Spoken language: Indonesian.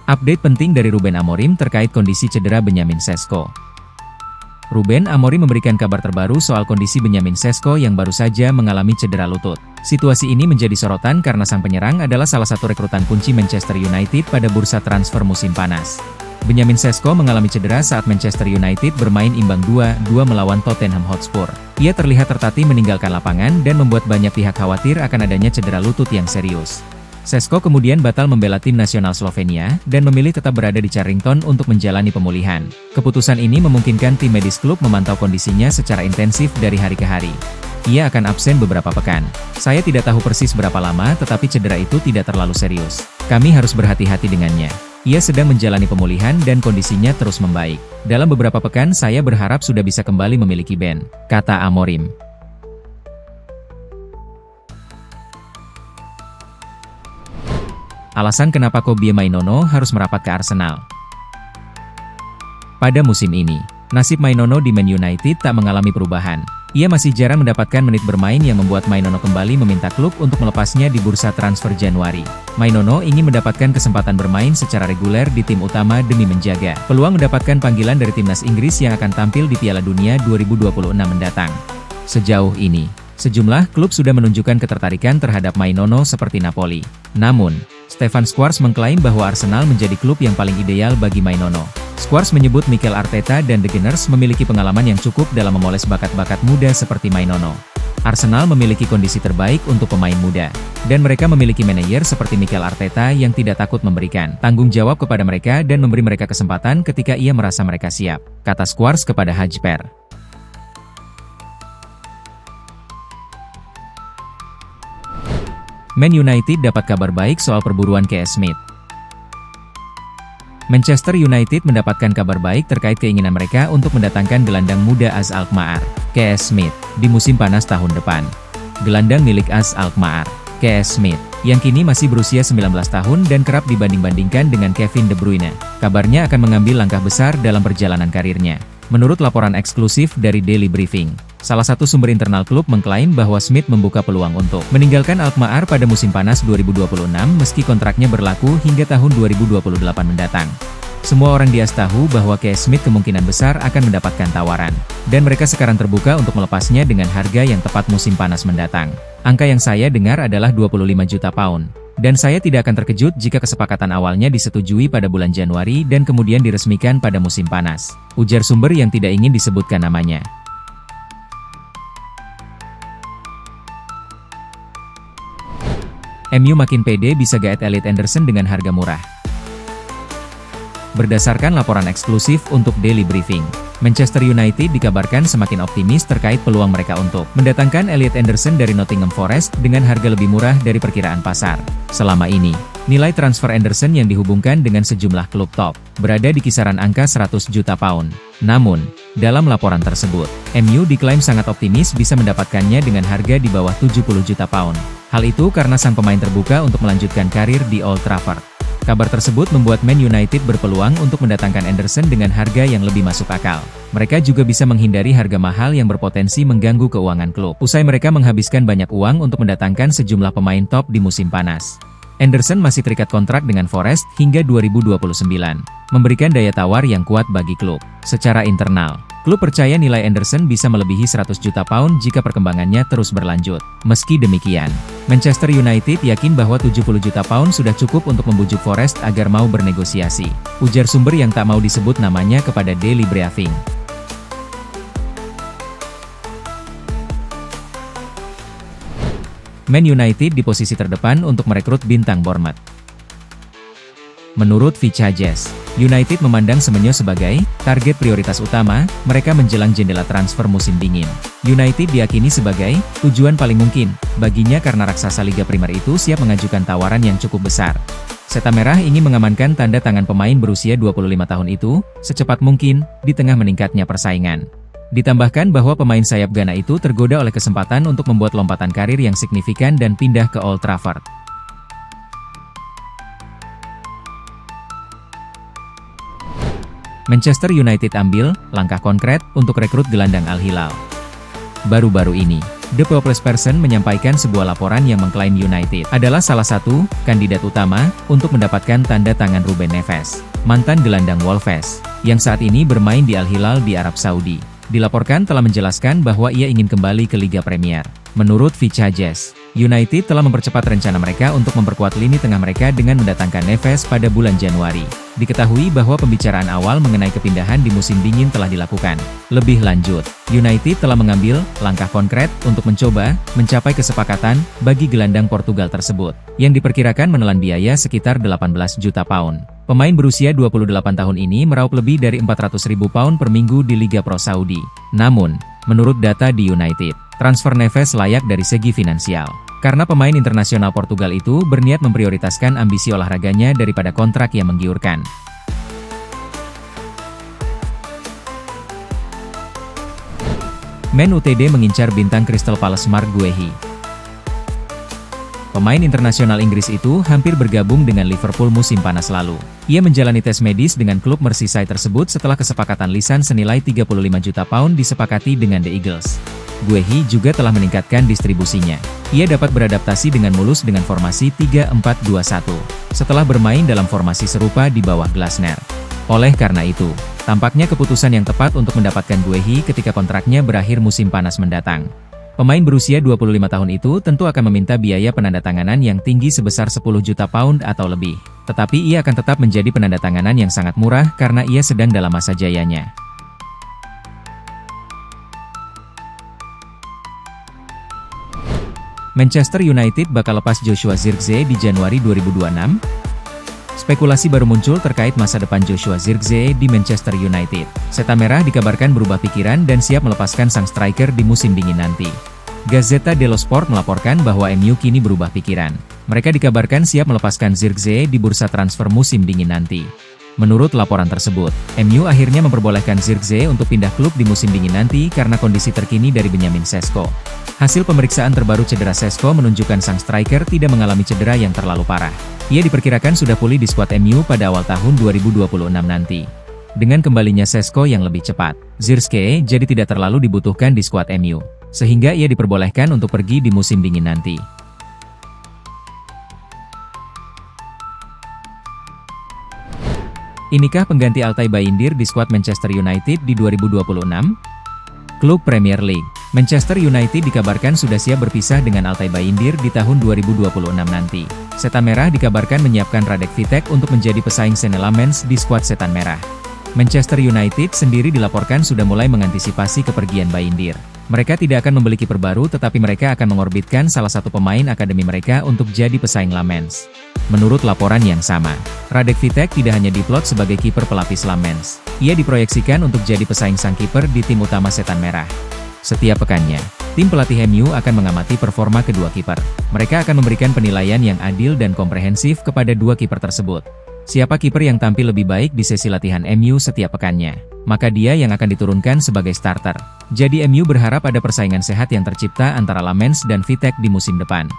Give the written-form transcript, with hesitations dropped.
Update penting dari Ruben Amorim terkait kondisi cedera Benyamin Sesko. Ruben Amorim memberikan kabar terbaru soal kondisi Benyamin Sesko yang baru saja mengalami cedera lutut. Situasi ini menjadi sorotan karena sang penyerang adalah salah satu rekrutan kunci Manchester United pada bursa transfer musim panas. Benyamin Sesko mengalami cedera saat Manchester United bermain imbang 2-2 melawan Tottenham Hotspur. Ia terlihat tertatih meninggalkan lapangan dan membuat banyak pihak khawatir akan adanya cedera lutut yang serius. Sesko kemudian batal membela tim nasional Slovenia dan memilih tetap berada di Carrington untuk menjalani pemulihan. Keputusan ini memungkinkan tim medis klub memantau kondisinya secara intensif dari hari ke hari. Ia akan absen beberapa pekan. Saya tidak tahu persis berapa lama, tetapi cedera itu tidak terlalu serius. Kami harus berhati-hati dengannya. Ia sedang menjalani pemulihan dan kondisinya terus membaik. Dalam beberapa pekan saya berharap sudah bisa kembali memiliki band, kata Amorim. Alasan kenapa Kobie Mainono harus merapat ke Arsenal. Pada musim ini, nasib Mainono di Man United tak mengalami perubahan. Ia masih jarang mendapatkan menit bermain yang membuat Mainono kembali meminta klub untuk melepasnya di bursa transfer Januari. Mainono ingin mendapatkan kesempatan bermain secara reguler di tim utama demi menjaga peluang mendapatkan panggilan dari timnas Inggris yang akan tampil di Piala Dunia 2026 mendatang. Sejauh ini, sejumlah klub sudah menunjukkan ketertarikan terhadap Mainono seperti Napoli. Namun, Stefan Schwarz mengklaim bahwa Arsenal menjadi klub yang paling ideal bagi Mainono. Schwarz menyebut Mikel Arteta dan The Gunners memiliki pengalaman yang cukup dalam memoles bakat-bakat muda seperti Mainono. Arsenal memiliki kondisi terbaik untuk pemain muda, dan mereka memiliki manajer seperti Mikel Arteta yang tidak takut memberikan tanggung jawab kepada mereka dan memberi mereka kesempatan ketika ia merasa mereka siap, kata Schwarz kepada Hajper. Man United dapat kabar baik soal perburuan KS Smith. Manchester United mendapatkan kabar baik terkait keinginan mereka untuk mendatangkan gelandang muda AS Alkmaar, KS Smith, di musim panas tahun depan. Gelandang milik AS Alkmaar, KS Smith, yang kini masih berusia 19 tahun dan kerap dibanding-bandingkan dengan Kevin De Bruyne, kabarnya akan mengambil langkah besar dalam perjalanan karirnya. Menurut laporan eksklusif dari Daily Briefing, salah satu sumber internal klub mengklaim bahwa Smith membuka peluang untuk meninggalkan Alkmaar pada musim panas 2026 meski kontraknya berlaku hingga tahun 2028 mendatang. Semua orang di AS tahu bahwa KS Smith kemungkinan besar akan mendapatkan tawaran, dan mereka sekarang terbuka untuk melepasnya dengan harga yang tepat musim panas mendatang. Angka yang saya dengar adalah 25 juta pound. Dan saya tidak akan terkejut jika kesepakatan awalnya disetujui pada bulan Januari dan kemudian diresmikan pada musim panas, ujar sumber yang tidak ingin disebutkan namanya. MU makin pede bisa gaet Elliot Anderson dengan harga murah. Berdasarkan laporan eksklusif untuk Daily Briefing, Manchester United dikabarkan semakin optimis terkait peluang mereka untuk mendatangkan Elliot Anderson dari Nottingham Forest dengan harga lebih murah dari perkiraan pasar. Selama ini, nilai transfer Anderson yang dihubungkan dengan sejumlah klub top berada di kisaran angka 100 juta pound. Namun, dalam laporan tersebut, MU diklaim sangat optimis bisa mendapatkannya dengan harga di bawah 70 juta pound. Hal itu karena sang pemain terbuka untuk melanjutkan karir di Old Trafford. Kabar tersebut membuat Man United berpeluang untuk mendatangkan Anderson dengan harga yang lebih masuk akal. Mereka juga bisa menghindari harga mahal yang berpotensi mengganggu keuangan klub. Usai mereka menghabiskan banyak uang untuk mendatangkan sejumlah pemain top di musim panas. Anderson masih terikat kontrak dengan Forest hingga 2029, memberikan daya tawar yang kuat bagi klub. Secara internal, klub percaya nilai Anderson bisa melebihi 100 juta pound jika perkembangannya terus berlanjut. Meski demikian, Manchester United yakin bahwa 70 juta pound sudah cukup untuk membujuk Forest agar mau bernegosiasi, ujar sumber yang tak mau disebut namanya kepada Daily Briefing. Man United di posisi terdepan untuk merekrut bintang Bournemouth. Menurut Vichages, United memandang Semenyo sebagai target prioritas utama mereka menjelang jendela transfer musim dingin. United diyakini sebagai tujuan paling mungkin baginya karena raksasa Liga Primer itu siap mengajukan tawaran yang cukup besar. Seta Merah ingin mengamankan tanda tangan pemain berusia 25 tahun itu secepat mungkin di tengah meningkatnya persaingan. Ditambahkan bahwa pemain sayap Ghana itu tergoda oleh kesempatan untuk membuat lompatan karir yang signifikan dan pindah ke Old Trafford. Manchester United ambil langkah konkret untuk rekrut gelandang Al Hilal. Baru-baru ini, The People's Person menyampaikan sebuah laporan yang mengklaim United adalah salah satu kandidat utama untuk mendapatkan tanda tangan Ruben Neves, mantan gelandang Wolves, yang saat ini bermain di Al Hilal di Arab Saudi. Dilaporkan telah menjelaskan bahwa ia ingin kembali ke Liga Premier. Menurut Vichages, United telah mempercepat rencana mereka untuk memperkuat lini tengah mereka dengan mendatangkan Neves pada bulan Januari. Diketahui bahwa pembicaraan awal mengenai kepindahan di musim dingin telah dilakukan. Lebih lanjut, United telah mengambil langkah konkret untuk mencoba mencapai kesepakatan bagi gelandang Portugal tersebut, yang diperkirakan menelan biaya sekitar 18 juta pound. Pemain berusia 28 tahun ini meraup lebih dari 400.000 pound per minggu di Liga Pro Saudi. Namun, menurut data di United, transfer Neves layak dari segi finansial. Karena pemain internasional Portugal itu berniat memprioritaskan ambisi olahraganya daripada kontrak yang menggiurkan. Man Utd mengincar bintang Crystal Palace Marc Guehi. Pemain internasional Inggris itu hampir bergabung dengan Liverpool musim panas lalu. Ia menjalani tes medis dengan klub Merseyside tersebut setelah kesepakatan lisan senilai 35 juta pound disepakati dengan The Eagles. Guehi juga telah meningkatkan distribusinya. Ia dapat beradaptasi dengan mulus dengan formasi 3-4-2-1, setelah bermain dalam formasi serupa di bawah Glasner. Oleh karena itu, tampaknya keputusan yang tepat untuk mendapatkan Guehi ketika kontraknya berakhir musim panas mendatang. Pemain berusia 25 tahun itu tentu akan meminta biaya penandatanganan yang tinggi sebesar 10 juta pound atau lebih. Tetapi ia akan tetap menjadi penandatanganan yang sangat murah karena ia sedang dalam masa jayanya. Manchester United bakal lepas Joshua Zirkzee di Januari 2026? Spekulasi baru muncul terkait masa depan Joshua Zirkzee di Manchester United. Setan Merah dikabarkan berubah pikiran dan siap melepaskan sang striker di musim dingin nanti. Gazzetta dello Sport melaporkan bahwa MU kini berubah pikiran. Mereka dikabarkan siap melepaskan Zirkzee di bursa transfer musim dingin nanti. Menurut laporan tersebut, MU akhirnya memperbolehkan Zirkzee untuk pindah klub di musim dingin nanti karena kondisi terkini dari Benjamin Sesko. Hasil pemeriksaan terbaru cedera Sesko menunjukkan sang striker tidak mengalami cedera yang terlalu parah. Ia diperkirakan sudah pulih di skuad MU pada awal tahun 2026 nanti. Dengan kembalinya Sesko yang lebih cepat, Zirkzee jadi tidak terlalu dibutuhkan di skuad MU, sehingga ia diperbolehkan untuk pergi di musim dingin nanti. Inikah pengganti Altay Bayindir di skuad Manchester United di 2026? Klub Premier League Manchester United dikabarkan sudah siap berpisah dengan Altay Bayindir di tahun 2026 nanti. Setan Merah dikabarkan menyiapkan Radek Vitek untuk menjadi pesaing Senne Lammens di skuad Setan Merah. Manchester United sendiri dilaporkan sudah mulai mengantisipasi kepergian Bayindir. Mereka tidak akan membeli kiper baru tetapi mereka akan mengorbitkan salah satu pemain akademi mereka untuk jadi pesaing Lammens. Menurut laporan yang sama, Radek Vitek tidak hanya diplot sebagai kiper pelapis Lammens. Ia diproyeksikan untuk jadi pesaing sang kiper di tim utama Setan Merah. Setiap pekannya, tim pelatih MU akan mengamati performa kedua kiper. Mereka akan memberikan penilaian yang adil dan komprehensif kepada dua kiper tersebut. Siapa kiper yang tampil lebih baik di sesi latihan MU setiap pekannya, maka dia yang akan diturunkan sebagai starter. Jadi MU berharap ada persaingan sehat yang tercipta antara Lammens dan Vitek di musim depan.